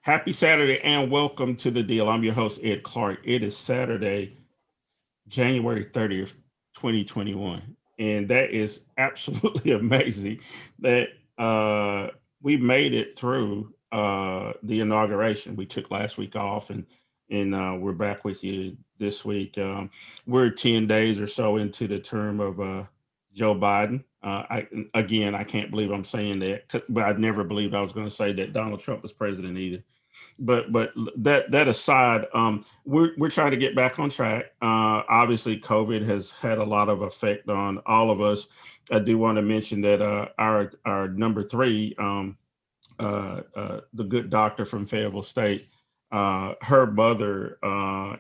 Happy Saturday and welcome to the deal. I'm your host, Ed Clark. It is Saturday, January 30th, 2021. And that is absolutely amazing that we made it through the inauguration. We took last week off and we're back with you this week. We're 10 days or so into the term of Joe Biden. I can't believe I'm saying that, but I never believed I was going to say that Donald Trump was president either. But that aside, we're trying to get back on track. Obviously, COVID has had a lot of effect on all of us. I do want to mention that our number three, the good doctor from Fayetteville State, her mother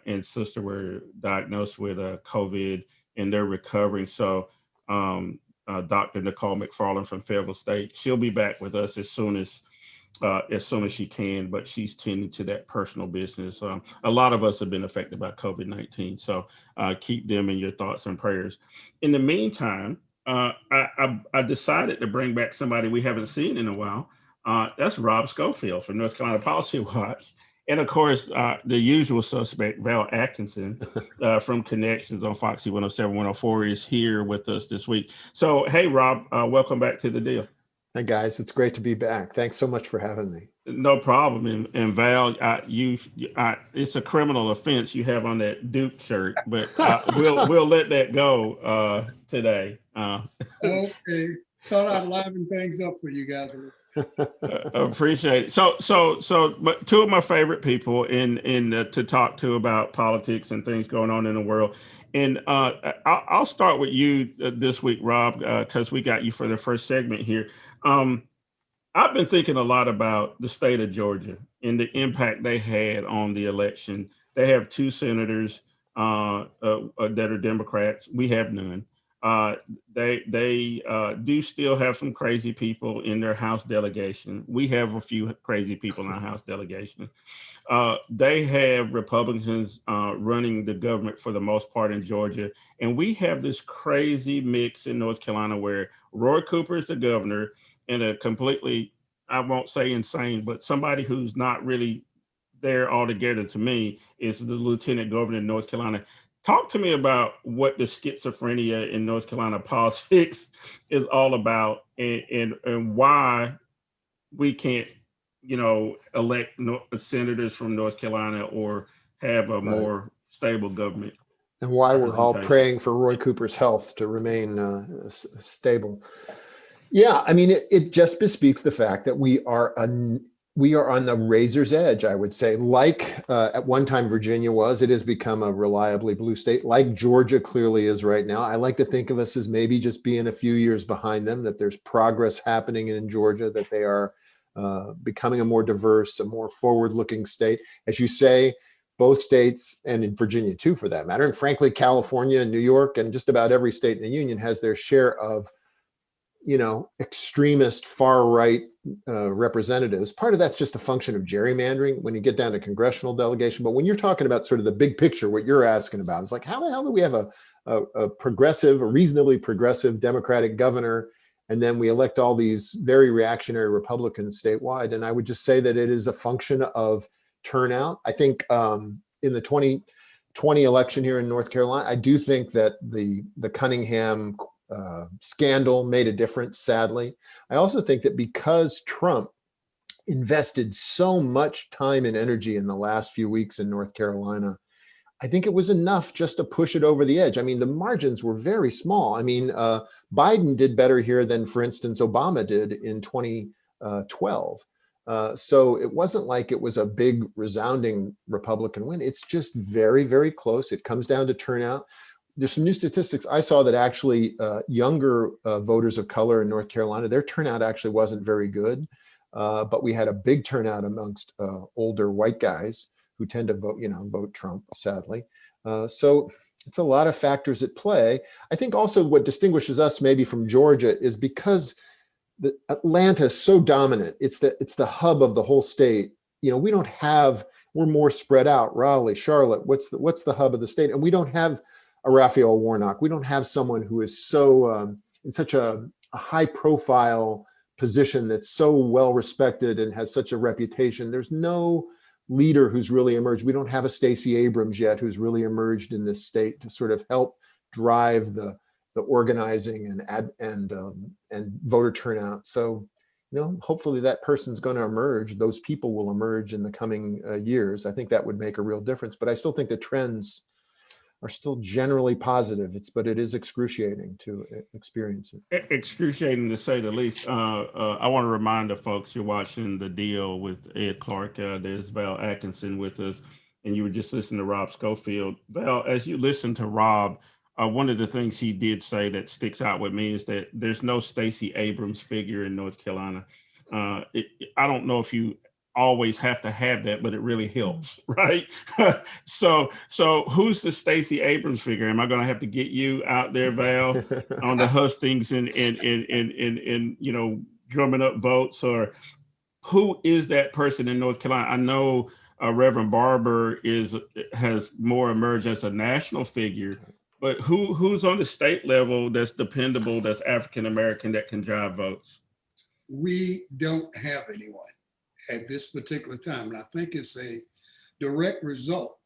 and sister were diagnosed with COVID, and they're recovering. So, Dr. Nicole McFarland from Fayetteville State, she'll be back with us as soon as she can, but she's tending to that personal business. A lot of us have been affected by COVID-19, so keep them in your thoughts and prayers. In the meantime, I decided to bring back somebody we haven't seen in a while. That's Rob Schofield from North Carolina Policy Watch. And of course, the usual suspect, Val Atkinson from Connections on Foxy 107, 104 is here with us this week. So, hey, Rob, welcome back to the deal. Hey guys, it's great to be back. Thanks so much for having me. No problem. And Val, it's a criminal offense you have on that Duke shirt, but we'll let that go today. Okay, thought I'd liven things up for you guys a little. Appreciate it. But two of my favorite people in to talk to about politics and things going on in the world. And I'll start with you this week, Rob, because we got you for the first segment here. I've been thinking a lot about the state of Georgia and the impact they had on the election. They have two senators that are Democrats. We have none. They do still have some crazy people in their House delegation. We have a few crazy people in our House delegation. They have Republicans running the government for the most part in Georgia. And we have this crazy mix in North Carolina where Roy Cooper is the governor and a completely, I won't say insane, but somebody who's not really there altogether to me is the lieutenant governor in North Carolina. Talk to me about what the schizophrenia in North Carolina politics is all about and why we can't, elect senators from North Carolina or have a more stable government. And why we're all praying for Roy Cooper's health to remain stable. Yeah, I mean, it just bespeaks the fact that we are on the razor's edge, I would say. Like at one time Virginia was, it has become a reliably blue state, like Georgia clearly is right now. I like to think of us as maybe just being a few years behind them, that there's progress happening in Georgia, that they are becoming a more diverse, a more forward-looking state. As you say, both states, and in Virginia too, for that matter, and frankly, California and New York and just about every state in the union has their share of extremist far-right representatives. Part of that's just a function of gerrymandering when you get down to congressional delegation. But when you're talking about sort of the big picture, what you're asking about is like, how the hell do we have a progressive, a reasonably progressive Democratic governor, and then we elect all these very reactionary Republicans statewide? And I would just say that it is a function of turnout. I think in the 2020 election here in North Carolina, I do think that the Cunningham scandal made a difference, sadly. I also think that because Trump invested so much time and energy in the last few weeks in North Carolina, I think it was enough just to push it over the edge. I mean, the margins were very small. I mean, Biden did better here than, for instance, Obama did in 2012. So it wasn't like it was a big resounding Republican win. It's just very, very close. It comes down to turnout. There's some new statistics I saw that actually younger voters of color in North Carolina, their turnout actually wasn't very good, but we had a big turnout amongst older white guys who tend to vote Trump, sadly. So it's a lot of factors at play. I think also what distinguishes us maybe from Georgia is because Atlanta is so dominant. It's the hub of the whole state. We're more spread out. Raleigh, Charlotte, what's the hub of the state? And we don't have a Raphael Warnock. We don't have someone who is so in such a high profile position that's so well respected and has such a reputation. There's no leader who's really emerged. We don't have a Stacey Abrams yet who's really emerged in this state to sort of help drive the organizing and voter turnout. So, hopefully that person's going to emerge. Those people will emerge in the coming years. I think that would make a real difference. But I still think the trends are still generally positive. But it is excruciating to experience it. Excruciating to say the least. I want to remind the folks you're watching The Deal with Ed Clark. There's Val Atkinson with us, and you were just listening to Rob Schofield. Val, as you listen to Rob, one of the things he did say that sticks out with me is that there's no Stacey Abrams figure in North Carolina. I don't know if you always have to have that, but it really helps, right? so who's the Stacey Abrams figure? Am I going to have to get you out there, Val, on the hustings and drumming up votes, or who is that person in North Carolina? I know Reverend Barber has more emerged as a national figure, but who's on the state level that's dependable, that's African American, that can drive votes? We don't have anyone at this particular time. And I think it's a direct result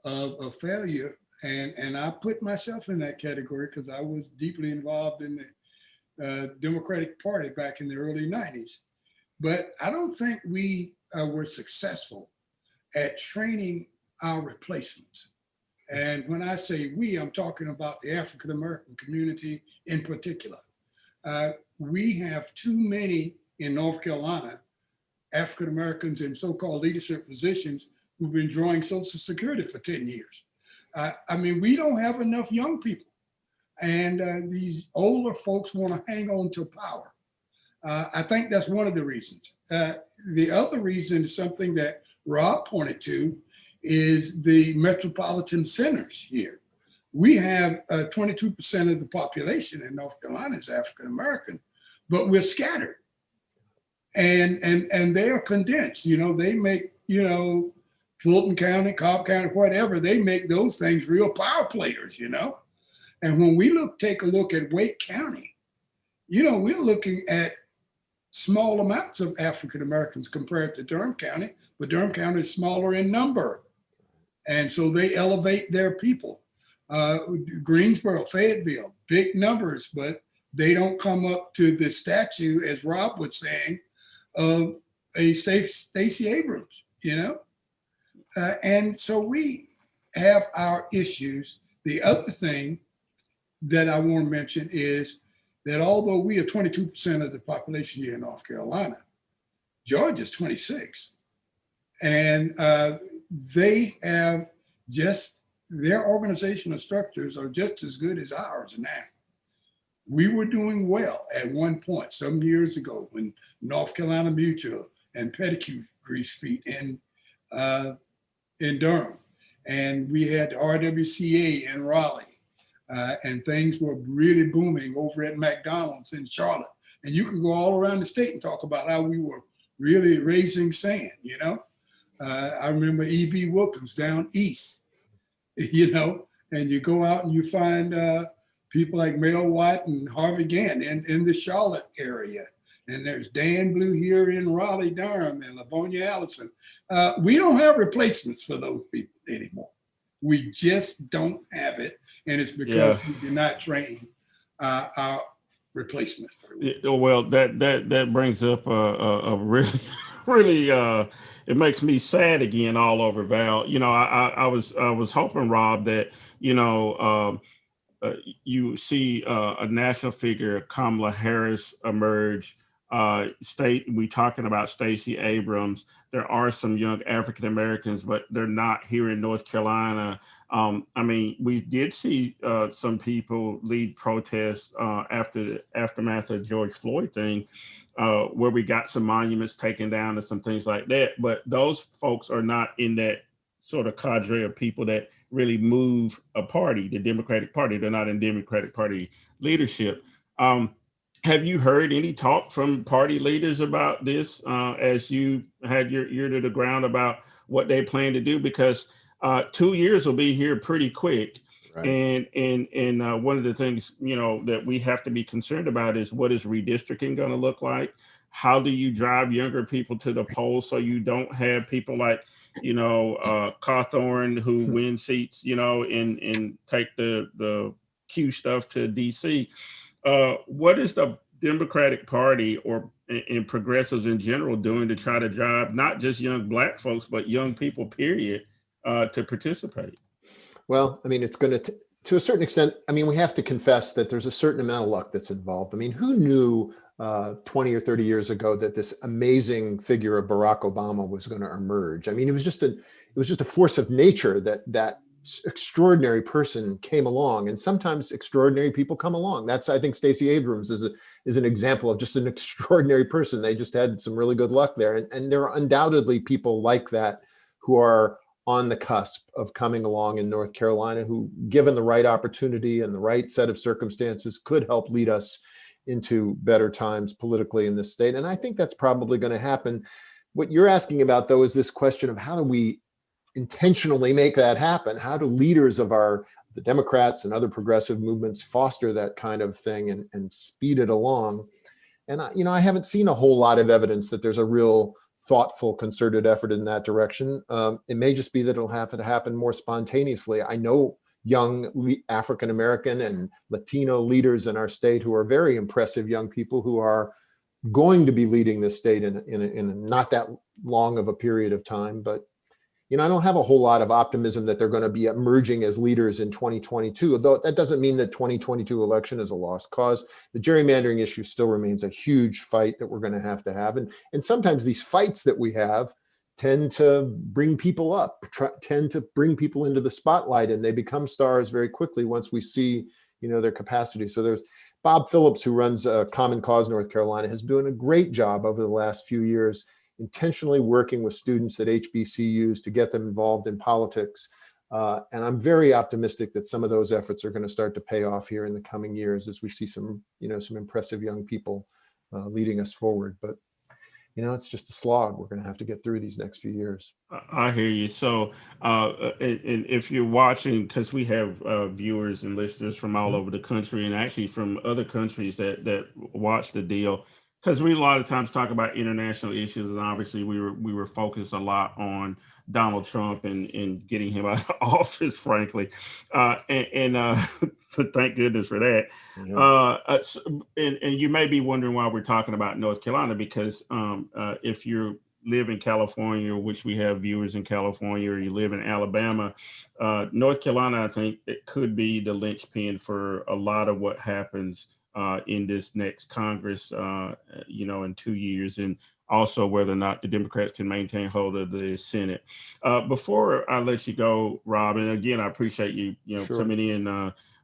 of a failure. And I put myself in that category because I was deeply involved in the Democratic Party back in the early 90s. But I don't think we were successful at training our replacements. And when I say we, I'm talking about the African American community in particular. We have too many in North Carolina African Americans in so-called leadership positions who've been drawing Social Security for 10 years. I mean, we don't have enough young people. And these older folks want to hang on to power. I think that's one of the reasons. The other reason is something that Rob pointed to, is the metropolitan centers here. We have 22% of the population in North Carolina is African American, but we're scattered. And they are condensed. They make, Fulton County, Cobb County, whatever, they make those things real power players, And when we take a look at Wake County, we're looking at small amounts of African Americans compared to Durham County, but Durham County is smaller in number. And so they elevate their people. Greensboro, Fayetteville, big numbers, but they don't come up to the statue, as Rob was saying, of a Stacey Abrams, and so we have our issues. The other thing that I want to mention is that although we are 22% of the population here in North Carolina, Georgia's 26, and they have their organizational structures are just as good as ours now. We were doing well at one point some years ago when North Carolina Mutual and Pedicure Grease Feet in Durham, and we had RWCA in Raleigh, and things were really booming over at McDonald's in Charlotte. And you can go all around the state and talk about how we were really raising sand. I remember E.V. Wilkins down east, and you go out and you find people like Mel White and Harvey Gann in the Charlotte area. And there's Dan Blue here in Raleigh, Durham, and Lavonia Allison. We don't have replacements for those people anymore. We just don't have it. And it's because we do not train our replacements. Well, that brings up a really, it makes me sad again all over, Val. I was hoping, Rob, that, you see a national figure, Kamala Harris, emerge. We talking about Stacey Abrams. There are some young African Americans, but they're not here in North Carolina. We did see some people lead protests after the aftermath of George Floyd thing, where we got some monuments taken down and some things like that. But those folks are not in that sort of cadre of people that really move a party, the Democratic Party. They're not in Democratic Party leadership. Have you heard any talk from party leaders about this as you had your ear to the ground about what they plan to do? Because 2 years will be here pretty quick. Right. And one of the things, that we have to be concerned about is what is redistricting going to look like? How do you drive younger people to the polls so you don't have people like, Cawthorn who win seats, and take the Q stuff to DC? What is the Democratic Party or and progressives in general doing to try to drive not just young Black folks, but young people, period, to participate? Well, I mean, it's going to a certain extent, I mean, we have to confess that there's a certain amount of luck that's involved. I mean, who knew 20 or 30 years ago that this amazing figure of Barack Obama was going to emerge? I mean, it was just a force of nature that extraordinary person came along, and sometimes extraordinary people come along. That's, I think, Stacey Abrams is an example of just an extraordinary person. They just had some really good luck there, and there are undoubtedly people like that who are on the cusp of coming along in North Carolina, who, given the right opportunity and the right set of circumstances, could help lead us into better times politically in this state. And I think that's probably going to happen. What you're asking about, though, is this question of how do we intentionally make that happen? How do leaders of the Democrats and other progressive movements foster that kind of thing and speed it along? And I haven't seen a whole lot of evidence that there's a real thoughtful, concerted effort in that direction. It may just be that it'll have to happen more spontaneously. I know young African-American and Latino leaders in our state who are very impressive young people who are going to be leading this state in not that long of a period of time. But I don't have a whole lot of optimism that they're going to be emerging as leaders in 2022, though that doesn't mean that 2022 election is a lost cause. The gerrymandering issue still remains a huge fight that we're going to have. And sometimes these fights that we have tend to bring people up, tend to bring people into the spotlight, and they become stars very quickly once we see, their capacity. So there's Bob Phillips, who runs Common Cause North Carolina, has been doing a great job over the last few years intentionally working with students at HBCUs to get them involved in politics. And I'm very optimistic that some of those efforts are going to start to pay off here in the coming years as we see some impressive young people leading us forward. But, it's just a slog we're going to have to get through these next few years. I hear you. So, and if you're watching, because we have viewers and listeners from all over the country, and actually from other countries that watch the deal, because we a lot of times talk about international issues, and obviously we were focused a lot on Donald Trump and getting him out of office, frankly, and thank goodness for that. Yeah. And you may be wondering why we're talking about North Carolina, because if you live in California, which we have viewers in California, or you live in Alabama, North Carolina, I think it could be the linchpin for a lot of what happens in this next Congress, in 2 years, and also whether or not the Democrats can maintain hold of the Senate. Before I let you go, Rob, and again, I appreciate you, Sure. coming in,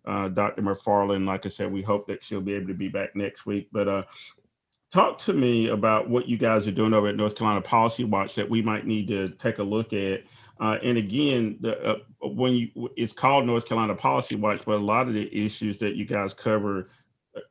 Dr. McFarland. Like I said, we hope that she'll be able to be back next week. But talk to me about what you guys are doing over at North Carolina Policy Watch that we might need to take a look at. And again, it's called North Carolina Policy Watch, but a lot of the issues that you guys cover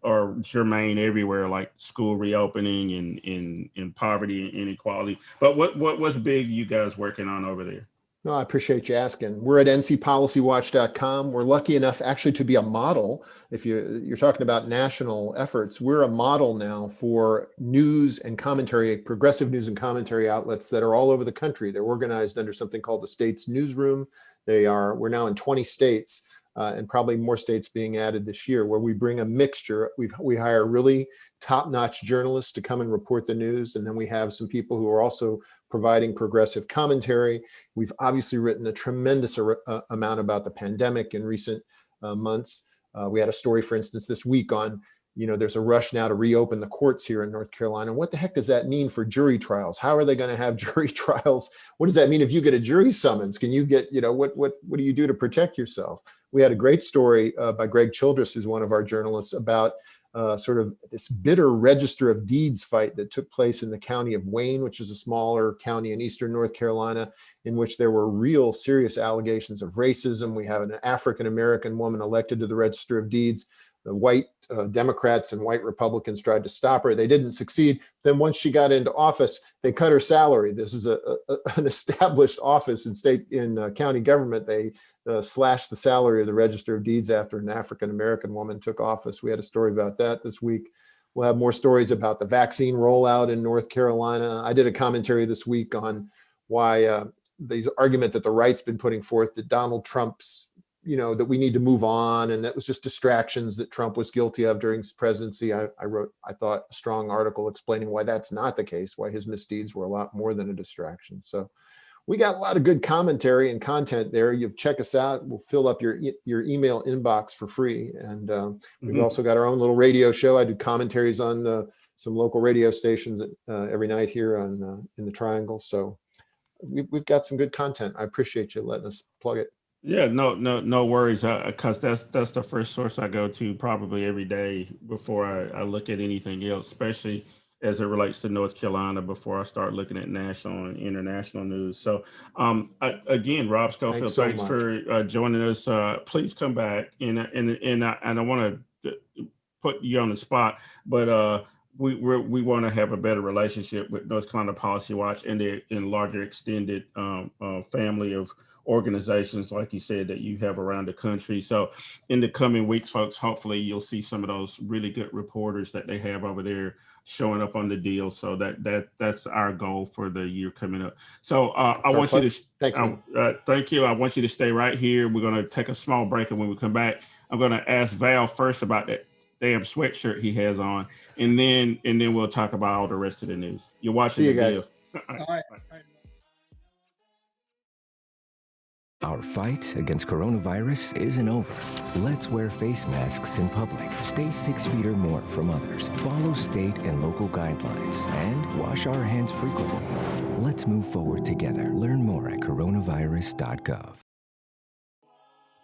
are germane everywhere, like school reopening and poverty and inequality. But what's big you guys working on over there? No, I appreciate you asking. We're at ncpolicywatch.com. We're lucky enough actually to be a model. If you're talking about national efforts, we're a model now for news and commentary, progressive news and commentary outlets that are all over the country. They're organized under something called the State's Newsroom. We're now in 20 states. And probably more states being added this year, where we bring a mixture. We hire really top-notch journalists to come and report the news, and then we have some people who are also providing progressive commentary. We've obviously written a tremendous amount about the pandemic in recent months. We had a story, for instance, this week on, there's a rush now to reopen the courts here in North Carolina. What the heck does that mean for jury trials? How are they going to have jury trials? What does that mean if you get a jury summons? Can you get, what do you do to protect yourself? We had a great story by Greg Childress, who's one of our journalists, about sort of this bitter register of deeds fight that took place in the county of Wayne, which is a smaller county in eastern North Carolina, in which there were real serious allegations of racism. We have an African-American woman elected to the register of deeds. The white Democrats and white Republicans tried to stop her. They didn't succeed. Then once she got into office, they cut her salary. This is an established office in county government. They slashed the salary of the Register of Deeds after an African-American woman took office. We had a story about that this week. We'll have more stories about the vaccine rollout in North Carolina. I did a commentary this week on why the argument that the right's been putting forth that Donald Trump's, that we need to move on, and that was just distractions that Trump was guilty of during his presidency. I wrote, I thought, a strong article explaining why that's not the case, why his misdeeds were a lot more than a distraction. So we got a lot of good commentary and content there. You check us out. We'll fill up your email inbox for free. And we've also got our own little radio show. I do commentaries on some local radio stations every night here on in the Triangle. So we've got some good content. I appreciate you letting us plug it. Yeah, no worries. Because that's the first source I go to probably every day before I look at anything else, especially as it relates to North Carolina, before I start looking at national and international news. So again, Rob Schofield, thanks for joining us. Please come back, and I want to put you on the spot, but we want to have a better relationship with North Carolina Policy Watch and the larger extended family of organizations, like you said, that you have around the country. So in the coming weeks, folks, hopefully you'll see some of those really good reporters that they have over there showing up on the deal. So that's our goal for the year coming up. So I want you to thank you. I want you to stay right here. We're going to take a small break, and when we come back, I'm going to ask Val first about that damn sweatshirt he has on, and then we'll talk about all the rest of the news. You're watching See you the guys. deal. All right. Our fight against coronavirus isn't over. Let's wear face masks in public, stay 6 feet or more from others, follow state and local guidelines, and wash our hands frequently. Let's move forward together. Learn more at coronavirus.gov.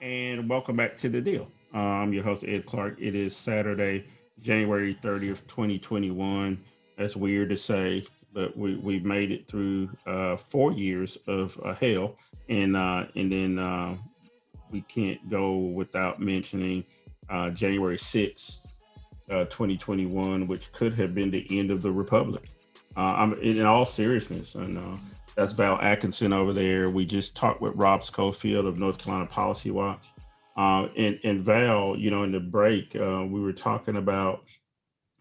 And welcome back to The Deal. I'm your host, Ed Clark. It is Saturday, January 30th, 2021. That's weird to say, but we've made it through 4 years of hell. And then we can't go without mentioning January 6th, 2021, which could have been the end of the Republic. I'm in all seriousness, and that's Val Atkinson over there. We just talked with Rob Schofield of North Carolina Policy Watch. And Val, in the break, we were talking about,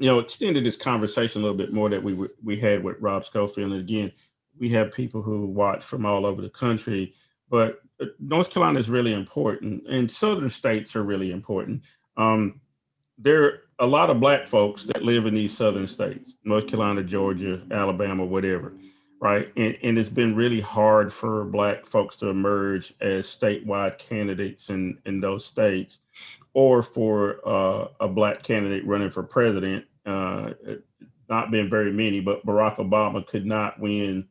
extended this conversation a little bit more that we had with Rob Schofield. And again, we have people who watch from all over the country, but North Carolina is really important, and southern states are really important. There are a lot of Black folks that live in these southern states, North Carolina, Georgia, Alabama, whatever, right? And it's been really hard for Black folks to emerge as statewide candidates in those states, or for a Black candidate running for president. Not been very many, but Barack Obama could not win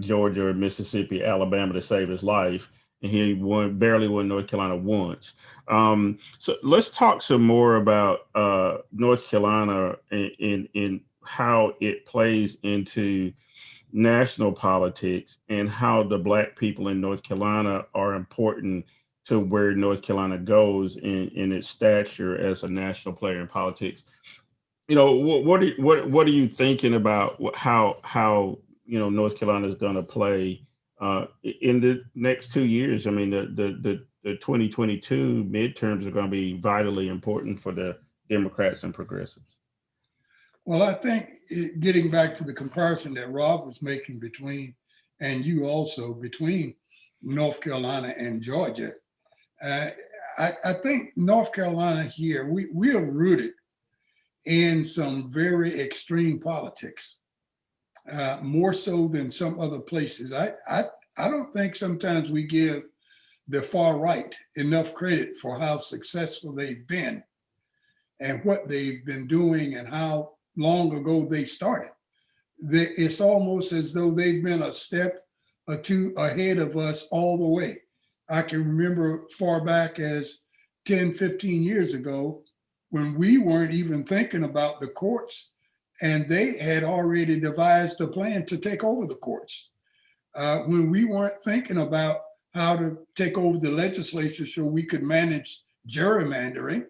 Georgia or Mississippi, Alabama to save his life. And he barely won North Carolina once. So let's talk some more about North Carolina and how it plays into national politics, and how the Black people in North Carolina are important to where North Carolina goes in its stature as a national player in politics. What are you thinking about how North Carolina is going to play in the next 2 years? I mean, the 2022 midterms are going to be vitally important for the Democrats and progressives. Well, I think getting back to the comparison that Rob was making between, and you also, between North Carolina and Georgia, I think North Carolina here, we are rooted in some very extreme politics, more so than some other places. I don't think sometimes we give the far right enough credit for how successful they've been and what they've been doing and how long ago they started. It's almost as though they've been a step or two ahead of us all the way. I can remember far back as 10, 15 years ago when we weren't even thinking about the courts, and they had already devised a plan to take over the courts. When we weren't thinking about how to take over the legislature so we could manage gerrymandering,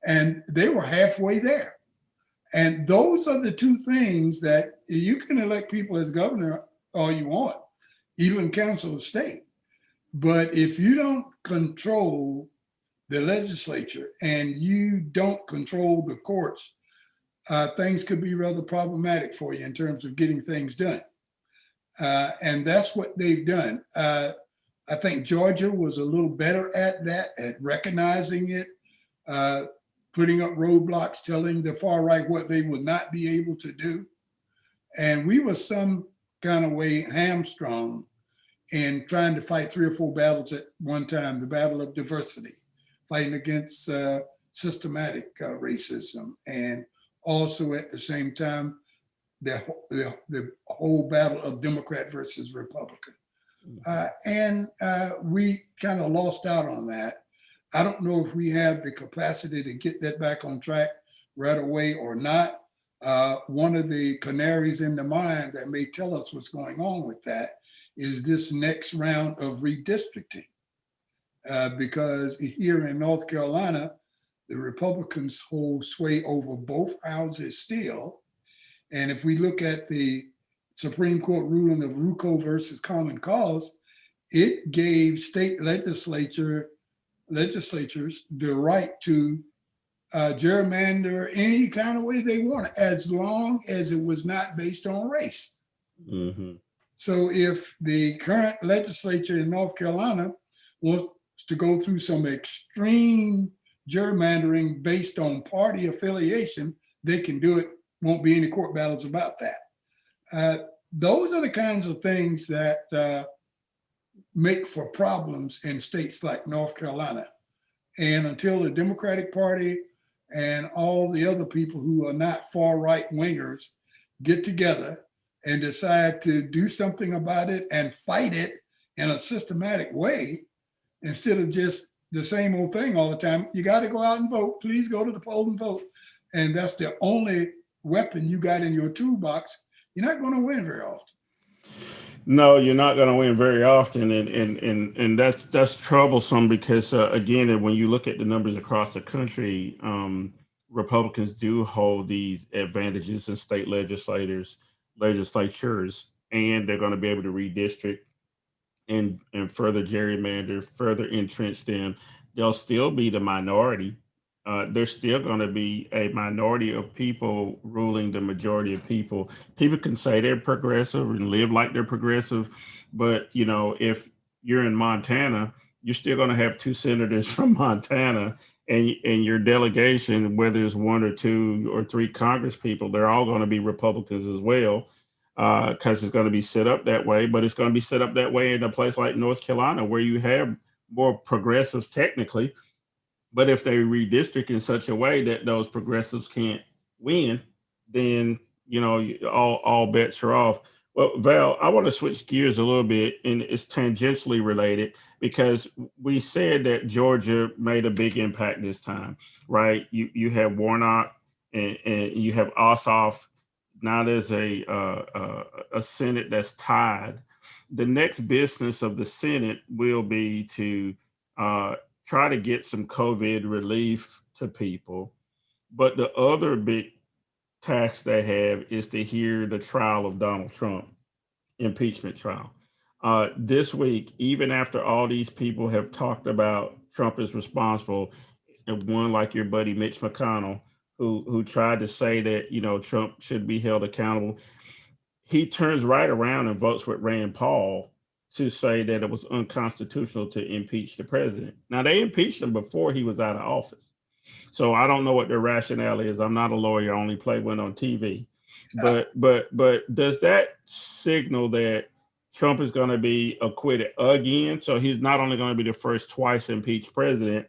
and they were halfway there. And those are the two things that you can elect people as governor all you want, even council of state. But if you don't control the legislature and you don't control the courts, things could be rather problematic for you in terms of getting things done. And that's what they've done. I think Georgia was a little better at that, at recognizing it, putting up roadblocks, telling the far right what they would not be able to do. And we were some kind of way hamstrung in trying to fight 3 or 4 battles at one time. The battle of diversity, fighting against systematic racism, and also at the same time, the whole battle of Democrat versus Republican. And we kind of lost out on that. I don't know if we have the capacity to get that back on track right away or not. One of the canaries in the mine that may tell us what's going on with that is this next round of redistricting. Because here in North Carolina, the Republicans hold sway over both houses still. And if we look at the Supreme Court ruling of RUCO versus Common Cause, it gave state legislatures the right to gerrymander any kind of way they want, as long as it was not based on race. Mm-hmm. So if the current legislature in North Carolina wants to go through some extreme gerrymandering based on party affiliation, they can do it. Won't be any court battles about that. Those are the kinds of things that make for problems in states like North Carolina. And until the Democratic Party and all the other people who are not far right wingers get together and decide to do something about it and fight it in a systematic way, instead of just the same old thing all the time, you got to go out and vote. Please go to the poll and vote. And that's the only weapon you got in your toolbox. You're not going to win very often. No, you're not going to win very often, and that's troublesome because again, when you look at the numbers across the country, Republicans do hold these advantages in state legislatures, and they're going to be able to redistrict and further gerrymander, further entrench them. They'll still be the minority. There's still going to be a minority of people ruling the majority of people. People can say they're progressive and live like they're progressive, but if you're in Montana, you're still going to have 2 senators from Montana, and your delegation, whether it's 1 or 2 or 3 Congress people, they're all going to be Republicans as well, because it's going to be set up that way. But it's going to be set up that way in a place like North Carolina, where you have more progressives technically. But if they redistrict in such a way that those progressives can't win, then all bets are off. Well, Val, I want to switch gears a little bit, and it's tangentially related, because we said that Georgia made a big impact this time, right? You have Warnock and you have Ossoff. Now there's a Senate that's tied. The next business of the Senate will be to try to get some COVID relief to people. But the other big task they have is to hear the trial of Donald Trump, impeachment trial. This week, even after all these people have talked about Trump is responsible, and one like your buddy Mitch McConnell, who tried to say that Trump should be held accountable, he turns right around and votes with Rand Paul to say that it was unconstitutional to impeach the president. Now, they impeached him before he was out of office. So I don't know what their rationale is. I'm not a lawyer. I only play one on TV. But does that signal that Trump is going to be acquitted again? So he's not only going to be the first twice impeached president,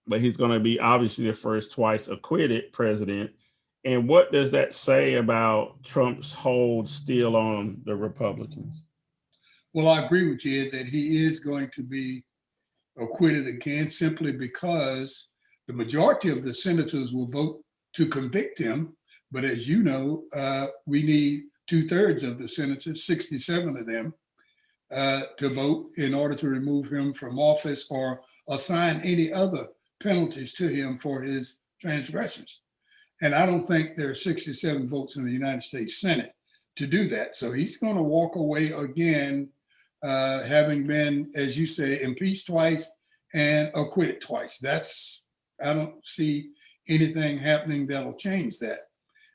but he's going to be obviously the first twice acquitted president. And what does that say about Trump's hold still on the Republicans? Well, I agree with you that he is going to be acquitted again, simply because the majority of the senators will vote to convict him. But as you know, we need 2/3 of the senators, 67 of them, to vote in order to remove him from office or assign any other penalties to him for his transgressions. And I don't think there are 67 votes in the United States Senate to do that. So he's going to walk away again, having been, as you say, impeached twice and acquitted twice. I don't see anything happening that'll change that.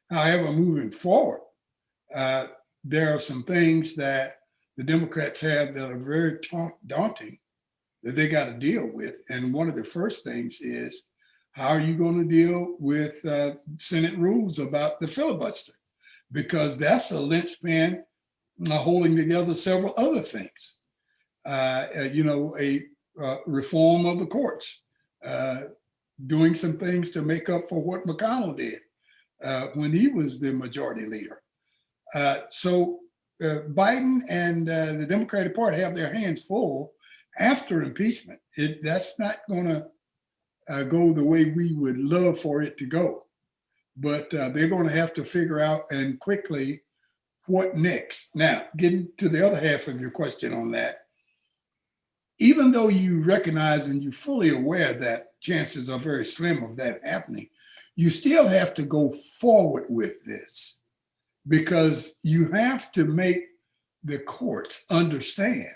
However, moving forward, there are some things that the Democrats have that are very daunting that they got to deal with. And one of the first things is, how are you going to deal with Senate rules about the filibuster? Because that's a linchpin holding together several other things. A reform of the courts, doing some things to make up for what McConnell did when he was the majority leader. So Biden and the Democratic Party have their hands full after impeachment. That's not going to go the way we would love for it to go. But they're going to have to figure out, and quickly, what next. Now, getting to the other half of your question on that, even though you recognize and you're fully aware that chances are very slim of that happening, you still have to go forward with this, because you have to make the courts understand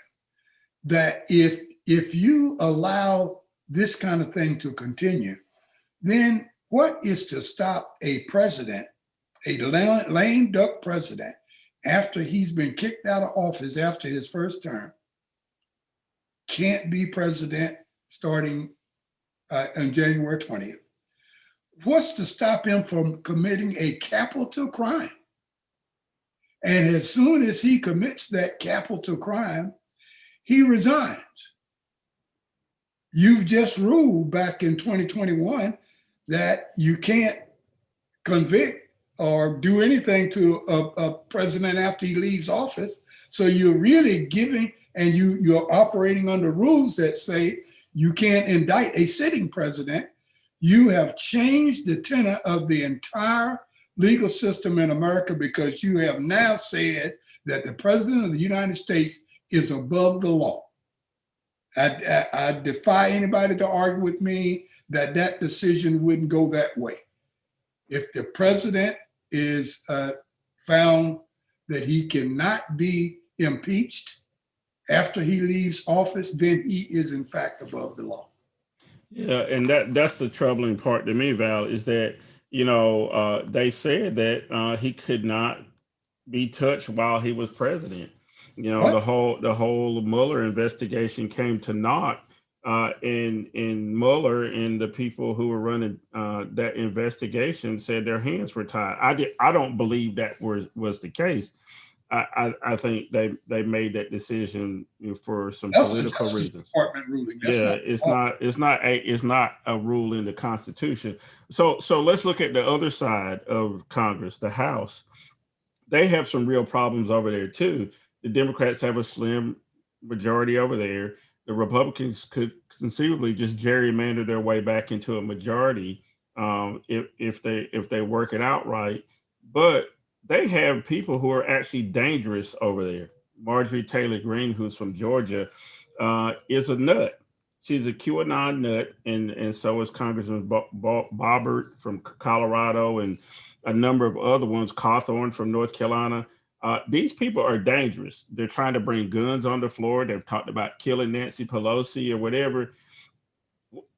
that if you allow this kind of thing to continue, then what is to stop a president, a lame duck president, after he's been kicked out of office after his first term, can't be president starting on January 20th? What's to stop him from committing a capital crime? And as soon as he commits that capital crime, he resigns. You've just ruled back in 2021 that you can't convict or do anything to a president after he leaves office. So you're really giving, and you're operating under rules that say you can't indict a sitting president. You have changed the tenor of the entire legal system in America, because you have now said that the president of the United States is above the law. I defy anybody to argue with me that that decision wouldn't go that way. If the president is found that he cannot be impeached after he leaves office, then he is in fact above the law. Yeah, and that's the troubling part to me, Val, is that, they said that he could not be touched while he was president. What? The whole Mueller investigation came to naught, and Mueller and the people who were running that investigation said their hands were tied. I don't believe that was the case. I think they made that decision for some political reasons. Department ruling. It's not a rule in the Constitution. So let's look at the other side of Congress, the House. They have some real problems over there too. The Democrats have a slim majority over there. The Republicans could conceivably just gerrymander their way back into a majority if they work it out right. But they have people who are actually dangerous over there. Marjorie Taylor Greene, who's from Georgia, is a nut. She's a QAnon nut, and so is Congressman Boebert from Colorado, and a number of other ones, Cawthorn from North Carolina. These people are dangerous. They're trying to bring guns on the floor. They've talked about killing Nancy Pelosi or whatever.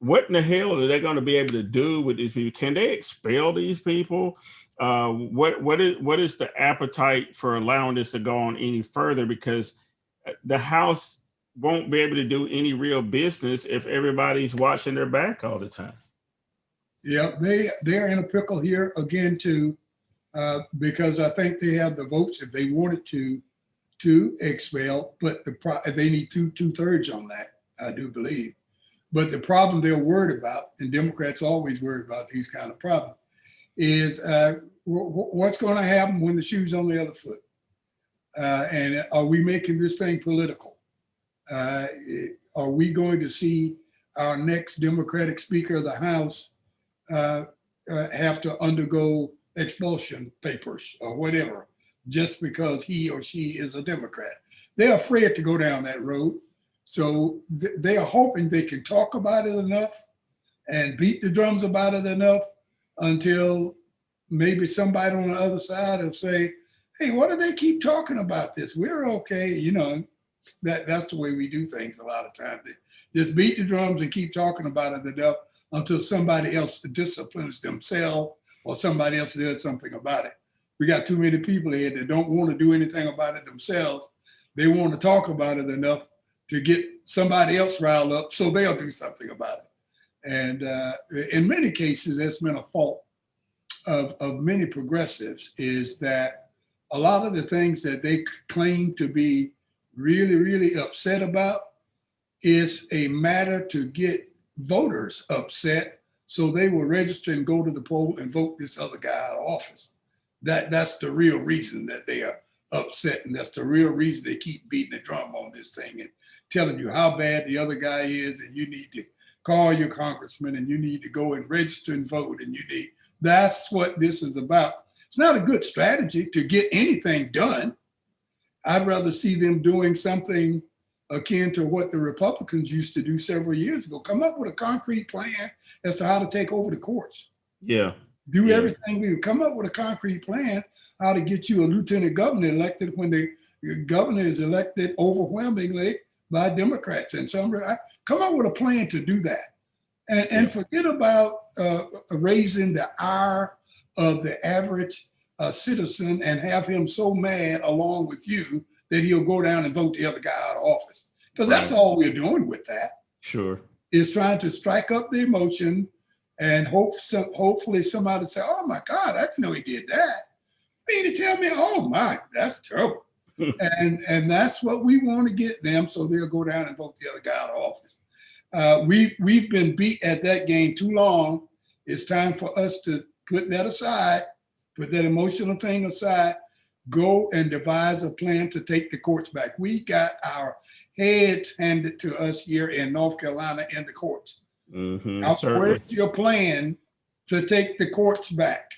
What in the hell are they going to be able to do with these people? Can they expel these people? What is the appetite for allowing this to go on any further? Because the House won't be able to do any real business if everybody's watching their back all the time. Yeah, they're in a pickle here again too, because I think they have the votes if they wanted to expel, but they need two-thirds on that, I do believe. But the problem they're worried about, and Democrats always worry about these kind of problems, is what's going to happen when the shoe's on the other foot? And are we making this thing political? Are we going to see our next Democratic Speaker of the House have to undergo expulsion papers or whatever, just because he or she is a Democrat? They're afraid to go down that road. So they are hoping they can talk about it enough and beat the drums about it enough until maybe somebody on the other side will say, hey, why do they keep talking about this? We're okay. That's the way we do things a lot of times. Just beat the drums and keep talking about it enough until somebody else disciplines themselves or somebody else did something about it. We got too many people here that don't want to do anything about it themselves. They want to talk about it enough to get somebody else riled up so they'll do something about it. And in many cases, that's been a fault of many progressives, is that a lot of the things that they claim to be really, really upset about is a matter to get voters upset so they will register and go to the poll and vote this other guy out of office. That's the real reason that they are upset, and that's the real reason they keep beating the drum on this thing and telling you how bad the other guy is, and you need to call your congressman and you need to go and register and vote, and that's what this is about. It's not a good strategy to get anything done. I'd rather see them doing something akin to what the Republicans used to do several years ago. Come up with a concrete plan as to how to take over the courts. Yeah. Do everything. We come up with a concrete plan how to get you a lieutenant governor elected when the governor is elected overwhelmingly by Democrats. And come up with a plan to do that. And forget about raising the ire of the average citizen and have him so mad along with you that he'll go down and vote the other guy out of office. Because that's all we're doing with that. Sure. Is trying to strike up the emotion and hopefully somebody say, oh my God, I didn't know he did that. You mean to tell me, oh my, that's terrible. and that's what we want to get them, so they'll go down and vote the other guy out of office. We've been beat at that game too long. It's time for us to put that aside, put that emotional thing aside, go and devise a plan to take the courts back. We got our heads handed to us here in North Carolina in the courts. Mm-hmm, now, where's your plan to take the courts back?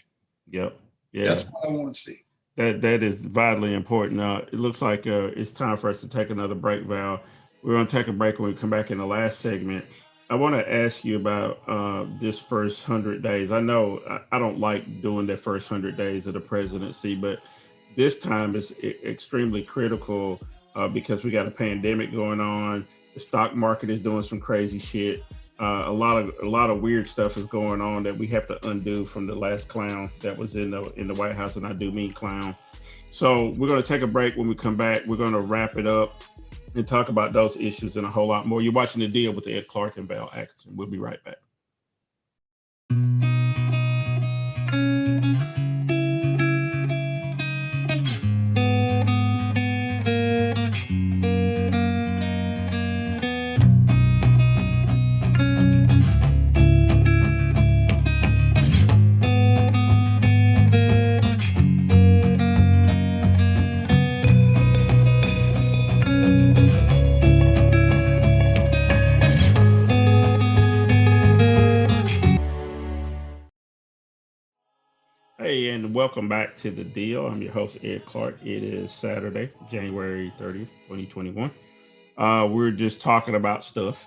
Yep. Yeah. That's what I want to see. That is vitally important. It looks like it's time for us to take another break, Val. We're going to take a break. When we come back in the last segment, I want to ask you about this first 100 days. I know I don't like doing the first 100 days of the presidency, but this time is extremely critical because we got a pandemic going on. The stock market is doing some crazy shit. A lot of weird stuff is going on that we have to undo from the last clown that was in the White House, and I do mean clown. So we're going to take a break. When we come back, we're going to wrap it up and talk about those issues and a whole lot more. You're watching The Deal with Ed Clark and Val Atkinson. We'll be right back. Hey, and welcome back to The Deal. I'm your host, Ed Clark. It is Saturday, January 30th, 2021. We're just talking about stuff,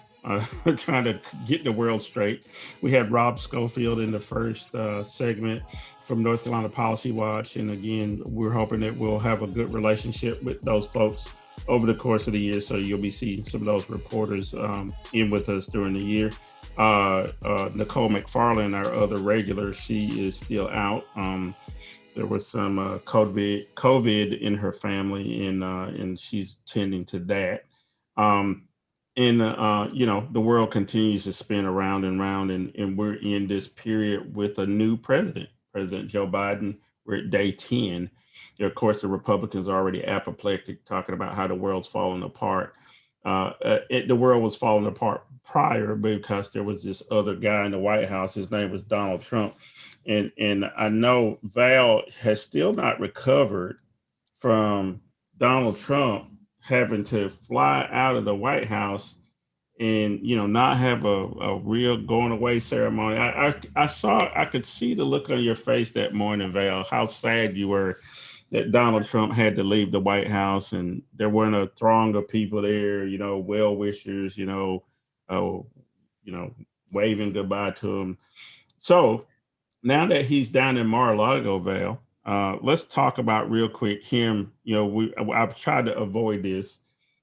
trying to get the world straight. We had Rob Schofield in the first segment from North Carolina Policy Watch. And again, we're hoping that we'll have a good relationship with those folks over the course of the year. So you'll be seeing some of those reporters in with us during the year. Nicole McFarland, our other regular, she is still out. There was some COVID in her family, and she's tending to that. The world continues to spin around and round, and we're in this period with a new president, President Joe Biden. We're at day 10. Of course, the Republicans are already apoplectic, talking about how the world's falling apart. The world was falling apart prior because there was this other guy in the White House. His name was Donald Trump. And I know Val has still not recovered from Donald Trump having to fly out of the White House and, not have a real going away ceremony. I could see the look on your face that morning, Val, how sad you were that Donald Trump had to leave the White House, and there weren't a throng of people there, well-wishers, waving goodbye to him. So now that he's down in Mar-a-Lago, Val, let's talk about real quick him. I've tried to avoid this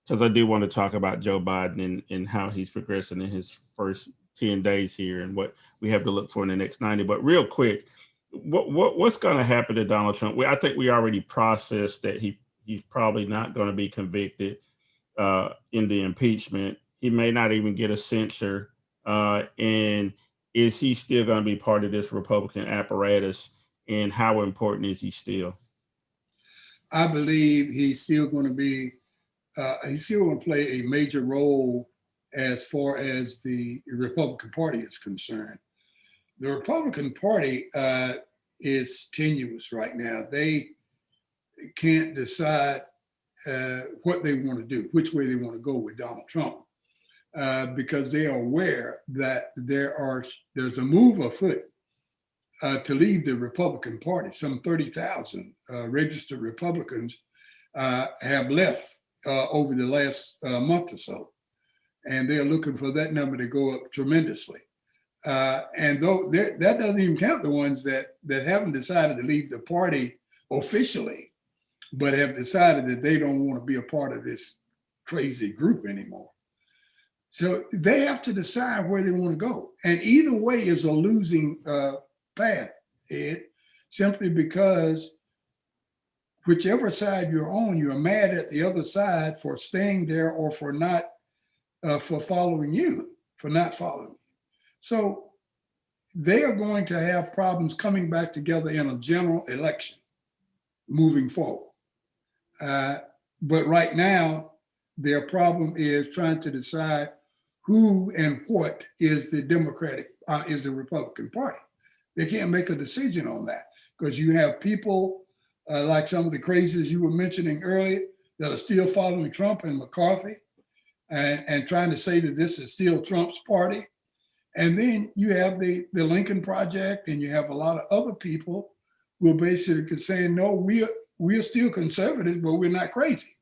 because I do want to talk about Joe Biden and how he's progressing in his first 10 days here and what we have to look for in the next 90. But real quick, what's going to happen to Donald Trump? I think we already processed that he's probably not going to be convicted in the impeachment. He may not even get a censure. And is he still going to be part of this Republican apparatus? And how important is he still? I believe he's still going to be, he's still going to play a major role as far as the Republican Party is concerned. The Republican Party is tenuous right now. They can't decide what they want to do, which way they want to go with Donald Trump, because they are aware that there's a move afoot to leave the Republican Party. Some 30,000 registered Republicans have left over the last month or so, and they're looking for that number to go up tremendously. And though that doesn't even count the ones that haven't decided to leave the party officially, but have decided that they don't want to be a part of this crazy group anymore. So they have to decide where they want to go. And either way is a losing path, Ed, simply because whichever side you're on, you're mad at the other side for staying there or for not, for following you, for not following you. So they are going to have problems coming back together in a general election moving forward. But right now, their problem is trying to decide who and what is the Republican Party. They can't make a decision on that because you have people like some of the crazies you were mentioning earlier that are still following Trump and McCarthy and trying to say that this is still Trump's party. And then you have the Lincoln Project, and you have a lot of other people who are basically saying, no, we're still conservative, but we're not crazy.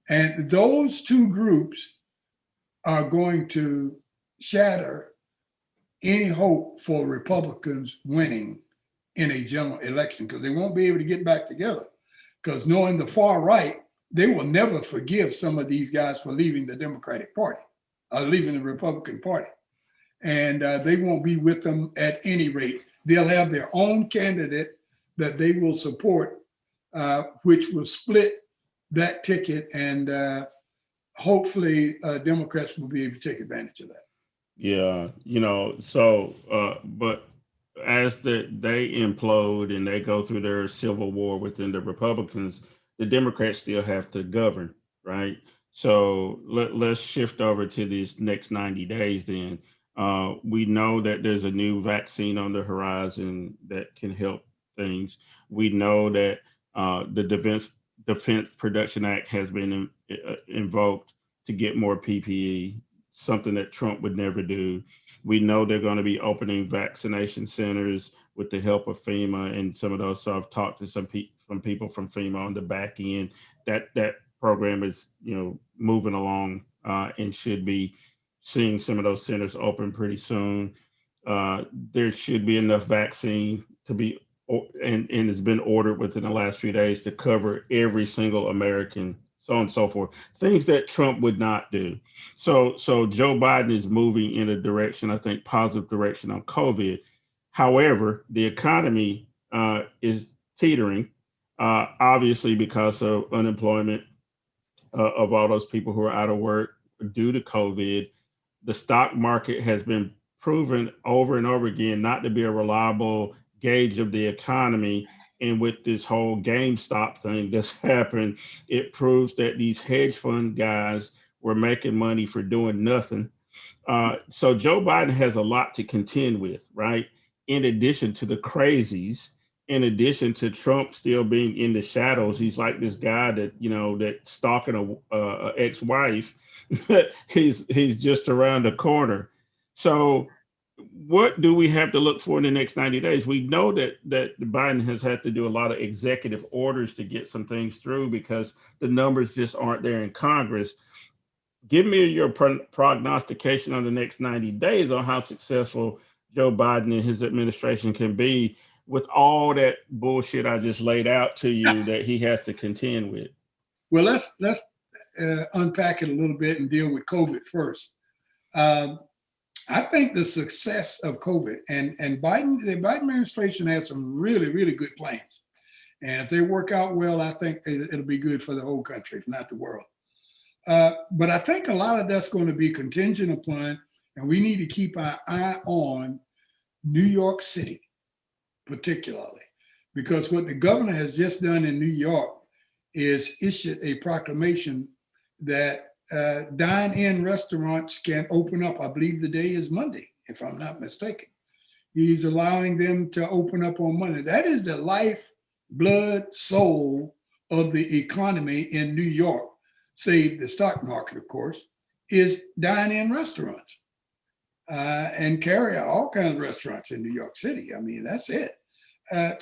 And those two groups are going to shatter any hope for Republicans winning in a general election because they won't be able to get back together. Because knowing the far right, they will never forgive some of these guys for leaving the Democratic Party, leaving the Republican Party. And they won't be with them at any rate. They'll have their own candidate that they will support, which will split that ticket, and hopefully Democrats will be able to take advantage of that. Yeah, but as they implode and they go through their civil war within the Republicans, the Democrats still have to govern, right? So let's shift over to these next 90 days then. We know that there's a new vaccine on the horizon that can help things. We know that the Defense Production Act has been invoked to get more PPE, something that Trump would never do. We know they're going to be opening vaccination centers with the help of FEMA and some of those. So I've talked to some people from FEMA on the back end. That program is moving along and should be seeing some of those centers open pretty soon. There should be enough vaccine to be, and it's been ordered within the last few days to cover every single American, so on and so forth. Things that Trump would not do. So Joe Biden is moving in a direction, I think, positive direction on COVID. However, the economy is teetering, obviously because of unemployment of all those people who are out of work due to COVID. The stock market has been proven over and over again not to be a reliable gauge of the economy. And with this whole GameStop thing that's happened, it proves that these hedge fund guys were making money for doing nothing. So Joe Biden has a lot to contend with, right? In addition to the crazies, in addition to Trump still being in the shadows, he's like this guy that stalking a ex-wife. he's just around the corner. So what do we have to look for in the next 90 days? We know that Biden has had to do a lot of executive orders to get some things through because the numbers just aren't there in Congress. Give me your prognostication on the next 90 days on how successful Joe Biden and his administration can be with all that bullshit I just laid out to you that he has to contend with. Well, let's unpack it a little bit and deal with COVID first. I think the success of COVID and Biden, the Biden administration has some really, really good plans. And if they work out well, I think it'll be good for the whole country, if not the world. But I think a lot of that's going to be contingent upon, and we need to keep our eye on New York City, particularly, because what the governor has just done in New York is issued a proclamation that dine-in restaurants can open up. I believe the day is Monday, if I'm not mistaken. He's allowing them to open up on Monday. That is the life, blood, soul of the economy in New York, save the stock market, of course, is dine-in restaurants and carry out all kinds of restaurants in New York City. I mean, that's it.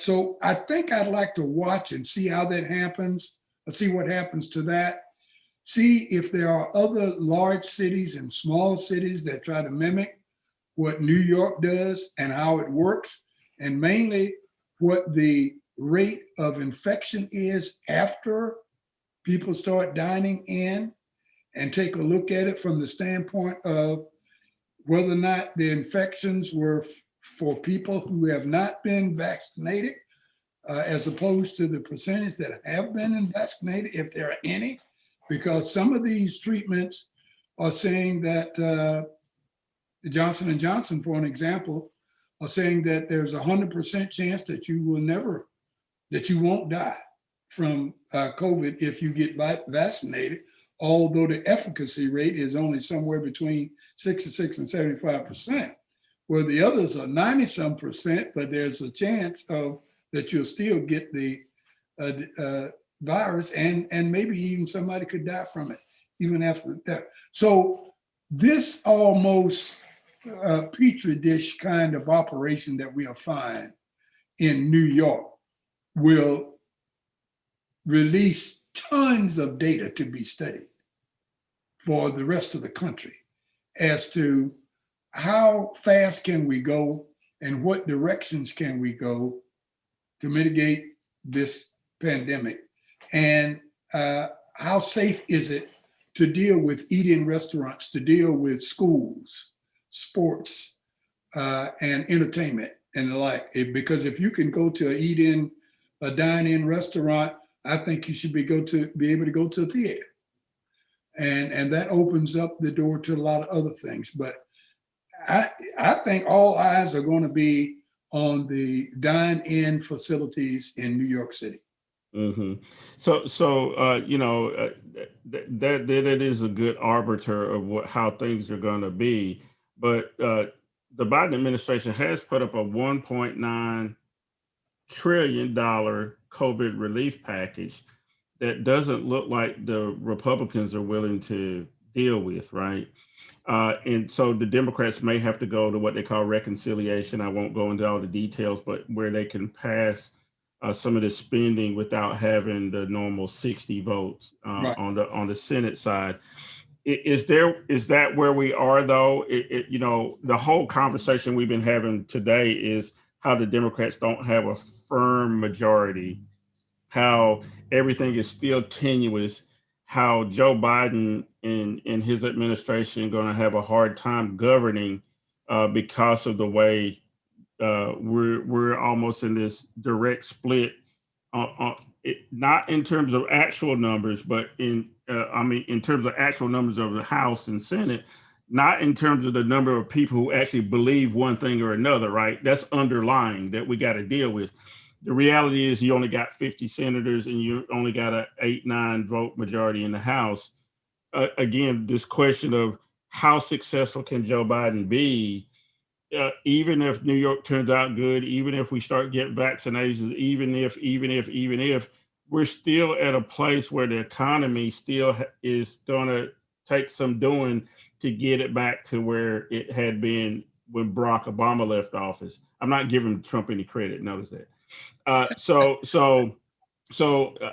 So I think I'd like to watch and see how that happens. Let's see what happens to that. See if there are other large cities and small cities that try to mimic what New York does and how it works, and mainly what the rate of infection is after people start dining in, and take a look at it from the standpoint of whether or not the infections were for people who have not been vaccinated, as opposed to the percentage that have been vaccinated, if there are any, because some of these treatments are saying that Johnson & Johnson, for an example, are saying that there's 100% chance that you won't die from COVID if you get vaccinated, although the efficacy rate is only somewhere between 66 and 75%, where the others are 90-some%, but there's a chance that you'll still get the virus, and maybe even somebody could die from it even after that. So this almost petri dish kind of operation that we'll find in New York will release tons of data to be studied for the rest of the country as to how fast can we go and what directions can we go to mitigate this pandemic, and how safe is it to deal with eat-in restaurants, to deal with schools, sports, and entertainment and the like. Because if you can go to a dine-in restaurant, I think you should be able to go to a theater. And that opens up the door to a lot of other things. But I think all eyes are going to be on the dine-in facilities in New York City. Mm-hmm. So you know, that is a good arbiter of how things are going to be. But the Biden administration has put up a $1.9 trillion COVID relief package that doesn't look like the Republicans are willing to deal with, right? And so the Democrats may have to go to what they call reconciliation. I won't go into all the details, but where they can pass some of the spending without having the normal 60 votes Right. on the Senate side. Is that where we are though? You know, the whole conversation we've been having today is how the Democrats don't have a firm majority, how everything is still tenuous, how Joe Biden and his administration are going to have a hard time governing because of the way we're almost in this direct split, not in terms of actual numbers, but in terms of actual numbers of the House and Senate, not in terms of the number of people who actually believe one thing or another, right? That's underlying that we got to deal with. The reality is you only got 50 senators and you only got an 8-9 vote majority in the House. Again, this question of how successful can Joe Biden be, even if New York turns out good, even if we start getting vaccinations, even if we're still at a place where the economy still is going to take some doing to get it back to where it had been when Barack Obama left office. I'm not giving Trump any credit. Notice that. So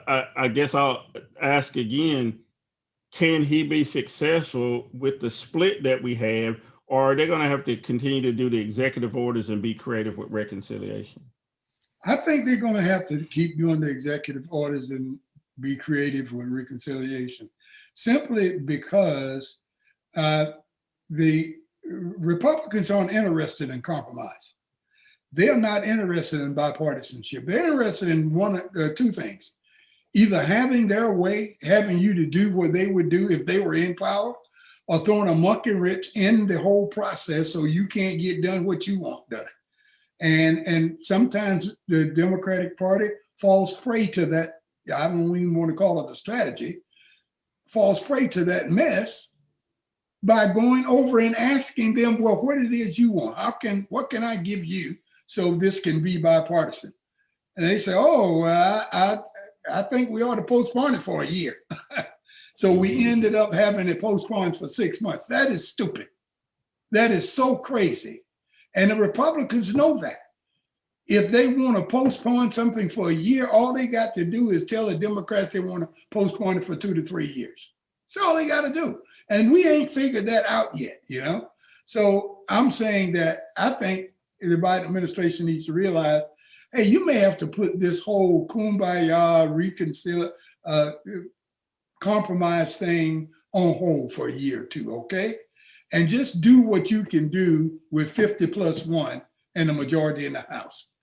I guess I'll ask again, can he be successful with the split that we have, or are they going to have to continue to do the executive orders and be creative with reconciliation? I think they're going to have to keep doing the executive orders and be creative with reconciliation, simply because the Republicans aren't interested in compromise. They're not interested in bipartisanship. They're interested in two things: either having their way, having you to do what they would do if they were in power, or throwing a monkey wrench in the whole process so you can't get done what you want done. And sometimes the Democratic Party falls prey to that. I don't even want to call it a strategy, falls prey to that mess by going over and asking them, well, what it is you want? What can I give you so this can be bipartisan? And they say, oh, I think we ought to postpone it for a year. So we ended up having it postponed for 6 months. That is stupid. That is so crazy. And the Republicans know that. If they want to postpone something for a year, all they got to do is tell the Democrats they want to postpone it for 2 to 3 years. That's all they got to do. And we ain't figured that out yet, you know? So I'm saying that I think the Biden administration needs to realize, hey, you may have to put this whole kumbaya, compromise thing on hold for a year or two, okay? And just do what you can do with 50 plus 1 and a majority in the House.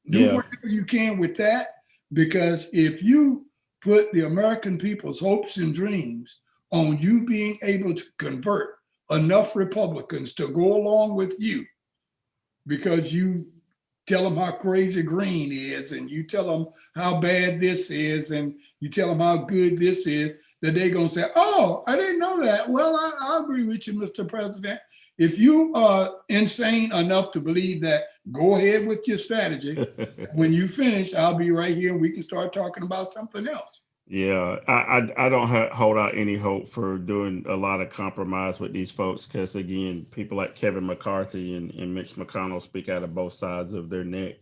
Do whatever you can with that, because if you put the American people's hopes and dreams on you being able to convert enough Republicans to go along with you, because you tell them how crazy green is, and you tell them how bad this is, and you tell them how good this is, that they're going to say, oh, I didn't know that. Well, I agree with you, Mr. President. If you are insane enough to believe that, go ahead with your strategy. When you finish, I'll be right here and we can start talking about something else. Yeah, I don't hold out any hope for doing a lot of compromise with these folks, because again, people like Kevin McCarthy and Mitch McConnell speak out of both sides of their neck,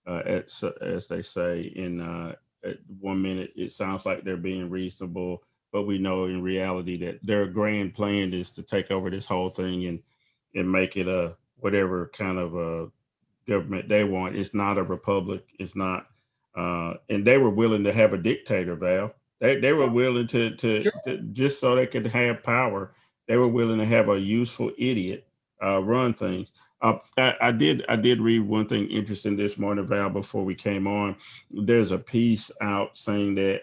as they say. In at 1 minute, it sounds like they're being reasonable, but we know in reality that their grand plan is to take over this whole thing and make it a whatever kind of a government they want. It's not a republic. It's not. And they were willing to have a dictator, Val. They were willing to just so they could have power. They were willing to have a useful idiot run things. I did read one thing interesting this morning, Val, before we came on. There's a piece out saying that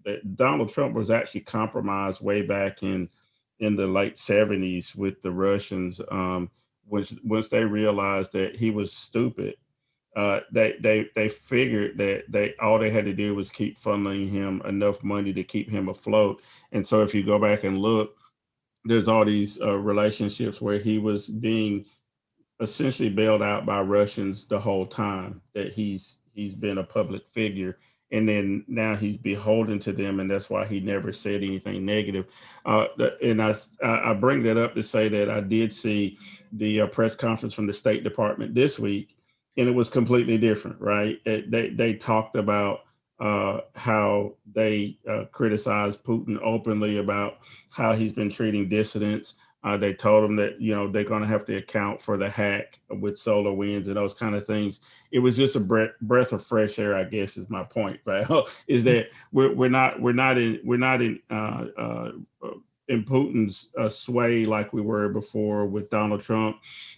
that Donald Trump was actually compromised way back in the late 70s with the Russians. Once they realized that he was stupid, they figured that all they had to do was keep funneling him enough money to keep him afloat. And so if you go back and look, there's all these relationships where he was being essentially bailed out by Russians the whole time that he's been a public figure. And then now he's beholden to them, and that's why he never said anything negative. And I bring that up to say that I did see the press conference from the State Department this week, and it was completely different, right? They talked about how they criticized Putin openly about how he's been treating dissidents. They told him that, they're going to have to account for the hack with solar winds and those kind of things. It was just a breath of fresh air, I guess, is my point, Val, is that we're not in Putin's sway like we were before with Donald Trump.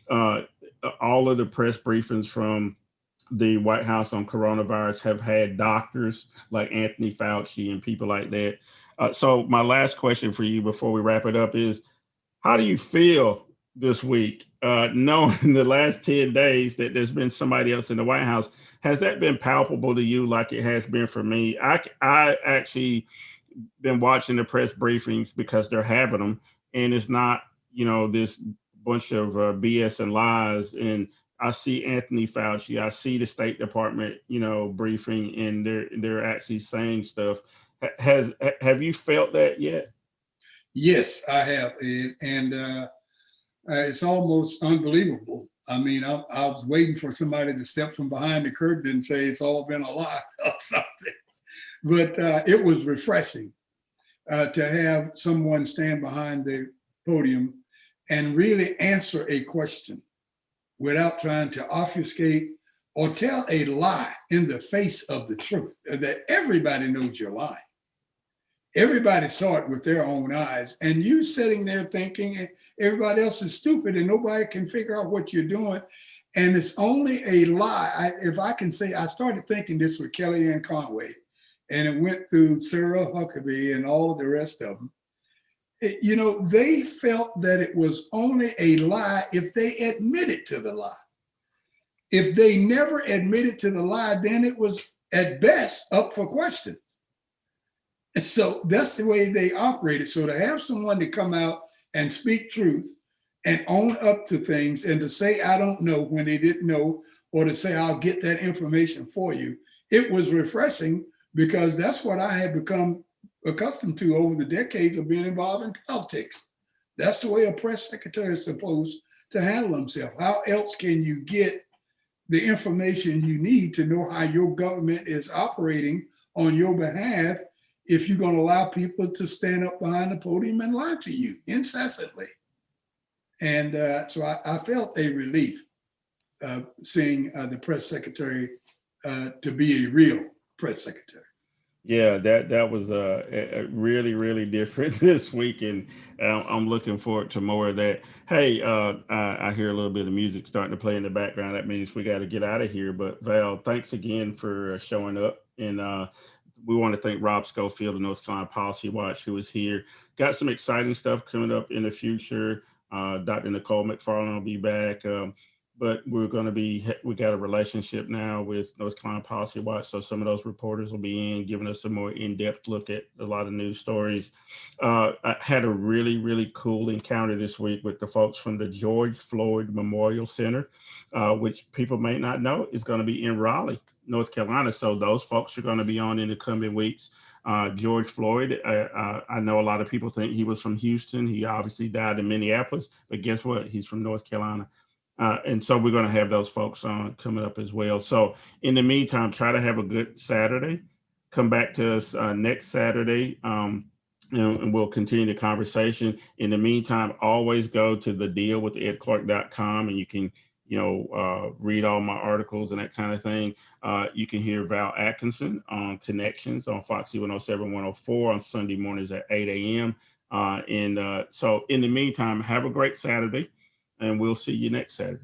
All of the press briefings from the White House on coronavirus have had doctors like Anthony Fauci and people like that. So my last question for you before we wrap it up is, how do you feel this week, knowing the last 10 days that there's been somebody else in the White House? Has that been palpable to you like it has been for me? I actually been watching the press briefings because they're having them, and it's not, this bunch of BS and lies. And I see Anthony Fauci, I see the State Department, briefing, and they're actually saying stuff. Have you felt that yet? Yes, I have, and it's almost unbelievable. I mean, I was waiting for somebody to step from behind the curtain and say it's all been a lie or something. But it was refreshing to have someone stand behind the podium and really answer a question without trying to obfuscate or tell a lie in the face of the truth that everybody knows you're lying. Everybody saw it with their own eyes. And you sitting there thinking everybody else is stupid and nobody can figure out what you're doing. And it's only a lie. If I can say, I started thinking this with Kellyanne Conway, and it went through Sarah Huckabee and all of the rest of them. They felt that it was only a lie if they admitted to the lie. If they never admitted to the lie, then it was at best up for questions. So that's the way they operated. So to have someone to come out and speak truth and own up to things and to say, I don't know when they didn't know, or to say, I'll get that information for you, it was refreshing because that's what I had become accustomed to over the decades of being involved in politics. That's the way a press secretary is supposed to handle himself. How else can you get the information you need to know how your government is operating on your behalf if you're going to allow people to stand up behind the podium and lie to you incessantly? And so I felt a relief seeing the press secretary to be a real press secretary. Yeah, that was really, really different this week, and I'm looking forward to more of that. Hey, I hear a little bit of music starting to play in the background. That means we got to get out of here. But Val, thanks again for showing up, and we want to thank Rob Schofield of North Carolina Policy Watch, who is here. Got some exciting stuff coming up in the future. Dr. Nicole McFarland will be back. But we got a relationship now with North Carolina Policy Watch. So some of those reporters will be in, giving us a more in-depth look at a lot of news stories. I had a really, really cool encounter this week with the folks from the George Floyd Memorial Center, which people may not know is going to be in Raleigh, North Carolina. So those folks are going to be on in the coming weeks. George Floyd, I know a lot of people think he was from Houston. He obviously died in Minneapolis, but guess what? He's from North Carolina. And so we're going to have those folks on coming up as well. So in the meantime, try to have a good Saturday. Come back to us next Saturday, and we'll continue the conversation. In the meantime, always go to thedealwithedclark.com, and you can, read all my articles and that kind of thing. You can hear Val Atkinson on Connections on Foxy 107, 104 on Sunday mornings at 8 a.m. So in the meantime, have a great Saturday. And we'll see you next Saturday.